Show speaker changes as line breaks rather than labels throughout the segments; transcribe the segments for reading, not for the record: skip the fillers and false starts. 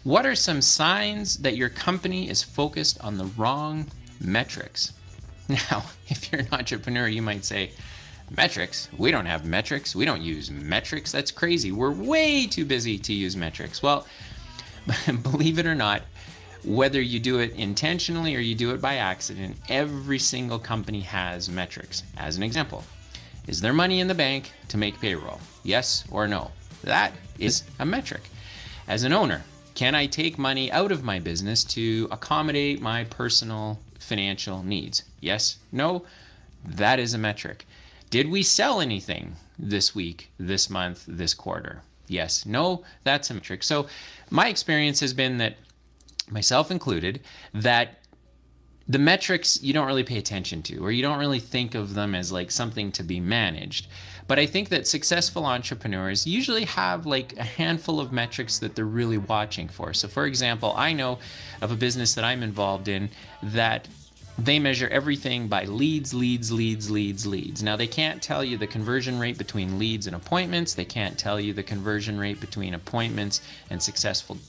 What are some signs that your company is focused on the wrong metrics? Now, if you're an entrepreneur, you might say, metrics? We don't have metrics. We don't use metrics. That's crazy. We're way too busy to use metrics. Well, believe it or not, whether you do it intentionally or you do it by accident, every single company has metrics. As an example, is there money in the bank to make payroll? Yes or no? That is a metric. As an owner, can I take money out of my business to accommodate my personal financial needs? Yes, no? That is a metric. Did we sell anything this week, this month, this quarter? Yes, no? That's a metric. So my experience has been that, myself included, that the metrics you don't really pay attention to, or you don't really think of them as like something to be managed. But I think that successful entrepreneurs usually have like a handful of metrics that they're really watching for. So for example, I know of a business that I'm involved in that they measure everything by leads. Now, they can't tell you the conversion rate between leads and appointments. They can't tell you the conversion rate between appointments and successful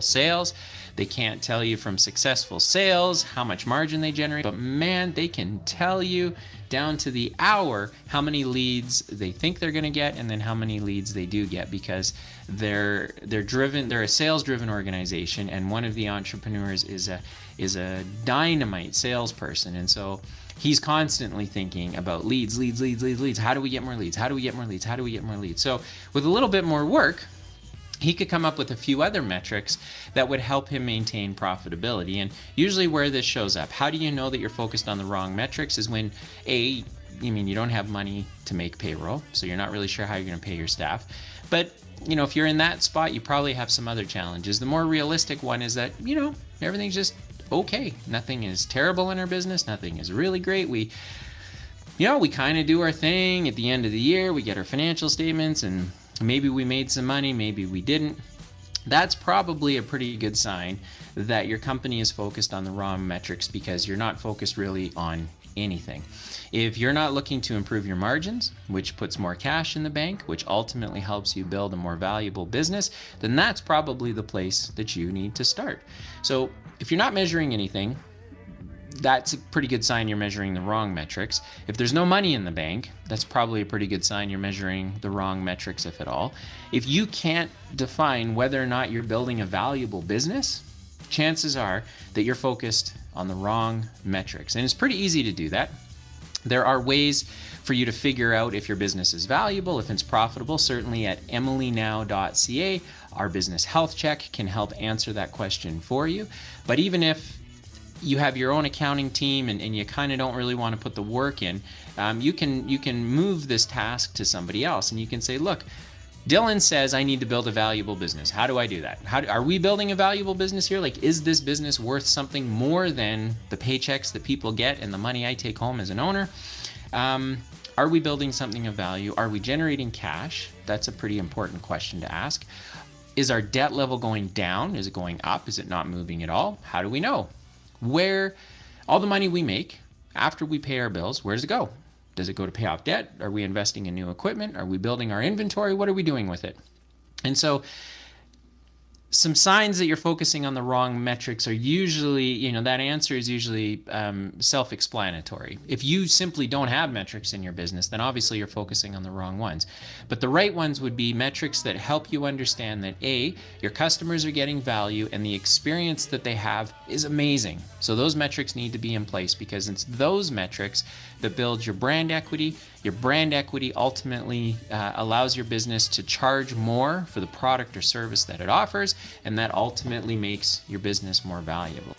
sales. They can't tell you from successful sales how much margin they generate. But man, they can tell you down to the hour how many leads they think they're going to get and then how many leads they do get, because they're a sales driven organization, and one of the entrepreneurs is a dynamite salesperson, and so he's constantly thinking about leads. How do we get more leads? How do we get more leads? How do we get more leads? So with a little bit more work, he could come up with a few other metrics that would help him maintain profitability. And usually where this shows up, how do you know that you're focused on the wrong metrics, is when you don't have money to make payroll, so you're not really sure how you're going to pay your staff. But if you're in that spot, you probably have some other challenges. The more realistic one is that everything's just okay. Nothing is terrible in our business. Nothing is really great. We kind of do our thing. At the end of the year, we get our financial statements, and maybe we made some money, maybe we didn't. That's probably a pretty good sign that your company is focused on the wrong metrics, because you're not focused really on anything. If you're not looking to improve your margins, which puts more cash in the bank, which ultimately helps you build a more valuable business, then that's probably the place that you need to start. So if you're not measuring anything, that's a pretty good sign you're measuring the wrong metrics. If there's no money in the bank, that's probably a pretty good sign you're measuring the wrong metrics, if at all. If you can't define whether or not you're building a valuable business, chances are that you're focused on the wrong metrics. And it's pretty easy to do that. There are ways for you to figure out if your business is valuable, if it's profitable. Certainly at emilynow.ca, our business health check can help answer that question for you. But even if you have your own accounting team and you kind of don't really want to put the work in, you can move this task to somebody else, and you can say, look, Dylan says I need to build a valuable business. How do I do that? Are we building a valuable business here? Like, is this business worth something more than the paychecks that people get and the money I take home as an owner? Are we building something of value? Are we generating cash? That's a pretty important question to ask. Is our debt level going down? Is it going up? Is it not moving at all? How do we know? Where all the money we make after we pay our bills, where does it go? Does it go to pay off debt? Are we investing in new equipment? Are we building our inventory? What are we doing with it? And so some signs that you're focusing on the wrong metrics are usually, that answer is usually self-explanatory. If you simply don't have metrics in your business, then obviously you're focusing on the wrong ones. But the right ones would be metrics that help you understand that A, your customers are getting value and the experience that they have is amazing. So those metrics need to be in place, because it's those metrics that build your brand equity. Your brand equity ultimately allows your business to charge more for the product or service that it offers, and that ultimately makes your business more valuable.